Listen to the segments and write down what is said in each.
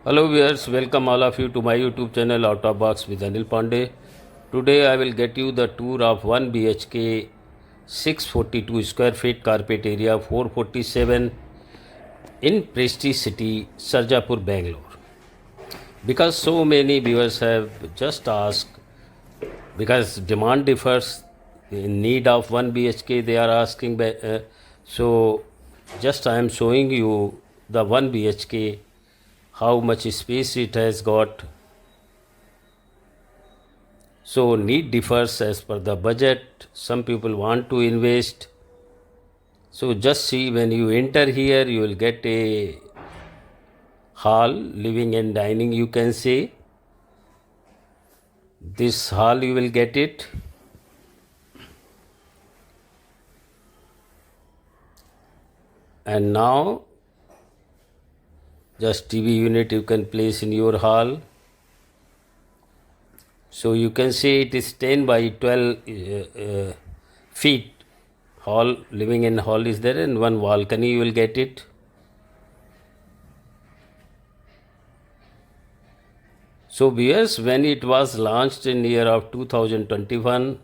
Hello viewers, welcome all of you to my YouTube channel Out of Box with Anil Pandey. Today I will get you the tour of 1 BHK 642 square feet carpet area 447 in Prestige City, Sarjapur, Bangalore. Because so many viewers have just asked, because demand differs, in need of 1 BHK they are asking, so just I am showing you the 1 BHK, how much space it has got. So need differs as per the budget. Some people want to invest. So just see, when you enter here, you will get a hall, living and dining, you can say. This hall you will get it. And now just TV unit you can place in your hall. So you can see it is 10 by 12 feet hall, living and hall is there, and one balcony you will get it. So viewers, when it was launched in year of 2021,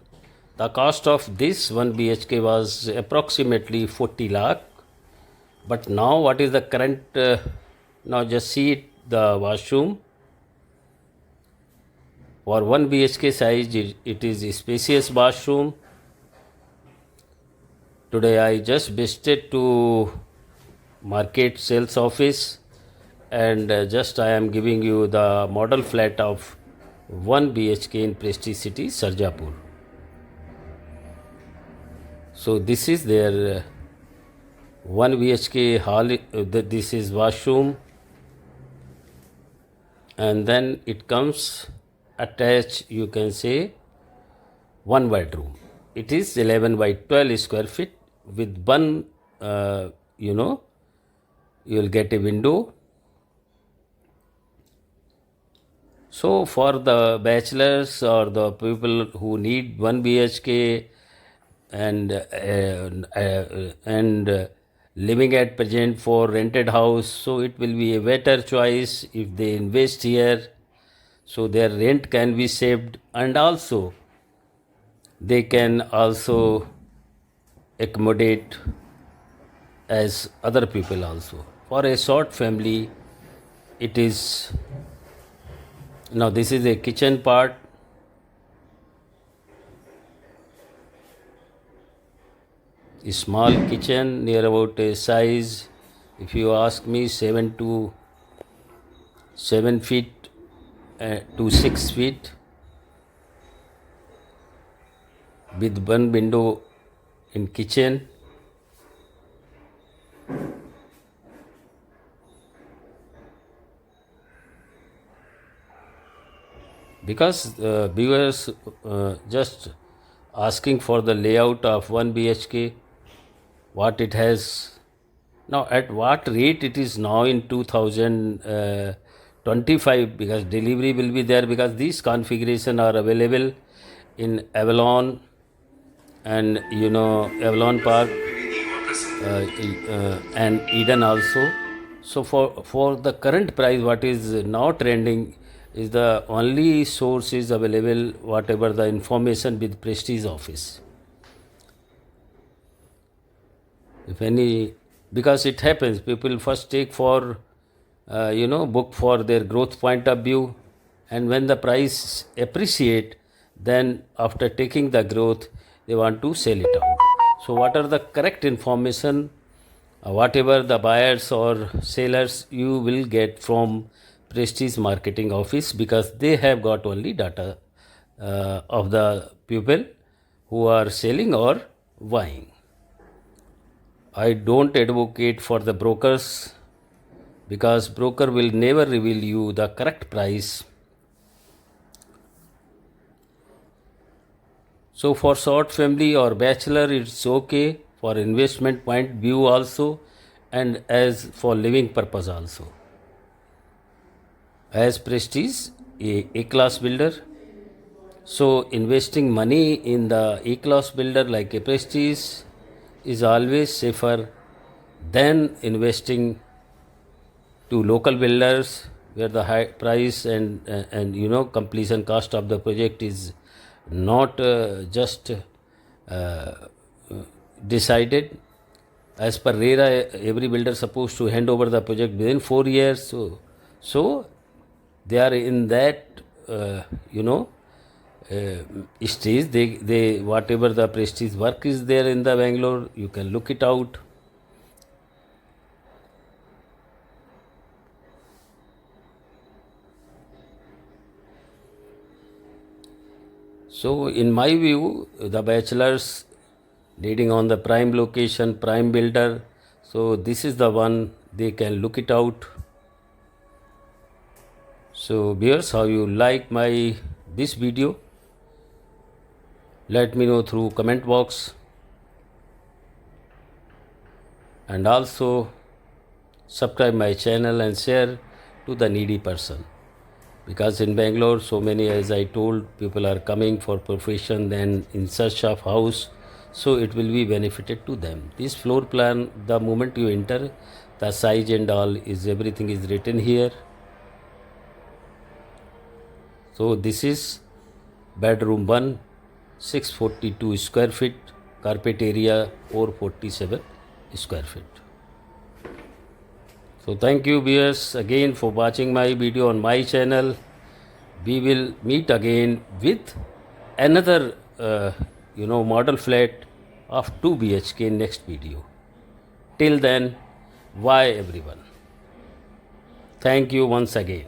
the cost of this 1 BHK was approximately 40 lakh. But now what is the current, now just see it, the washroom. For 1 BHK size, it is a spacious washroom. Today I just visited to market sales office, and just I am giving you the model flat of 1 BHK in Prestige City, Sarjapur. So this is their 1 BHK hall, this is washroom, and then it comes attached, you can say, one bedroom. It is 11 by 12 square feet with one, you will get a window. So for the bachelors or the people who need 1 BHK and living at present for rented house, so it will be a better choice if they invest here. So their rent can be saved, and also they can also accommodate as other people also. For a short family, it is, now this is a kitchen part. A small kitchen, near about a size, if you ask me, 7 feet to 6 feet, with one window in kitchen. Because viewers just asking for the layout of 1 BHK, what it has now, at what rate it is now in 2025, because delivery will be there, because these configuration are available in Avalon and Avalon Park and Eden also. So for the current price, what is now trending is the only source is available, whatever the information with Prestige office. If any, because it happens, people first take for book for their growth point of view, and when the price appreciate, then after taking the growth they want to sell it out. So what are the correct information, whatever the buyers or sellers, you will get from Prestige marketing office, because they have got only data of the people who are selling or buying. I don't advocate for the brokers, because broker will never reveal you the correct price. So for short family or bachelor, it's okay, for investment point view also, and as for living purpose also. As Prestige, a class builder, so investing money in the A class builder like a Prestige is always safer than investing to local builders, where the high price and completion cost of the project is not just decided. As per RERA, every builder is supposed to hand over the project within 4 years. So they are in that stage. They whatever the prestige work is there in the Bangalore, you can look it out. So in my view, the bachelors leading on the prime location, prime builder, so this is the one they can look it out. So viewers, how you like this video? Let me know through comment box, and also subscribe my channel and share to the needy person, because in Bangalore so many, as I told, people are coming for profession and in search of house, so it will be benefited to them. This floor plan, the moment you enter, the size and all is everything is written here. So this is bedroom 1, 642 square feet, carpet area 447 square feet. So thank you viewers again for watching my video on my channel. We will meet again with another model flat of 2 BHK next video. Till then, bye everyone. Thank you once again.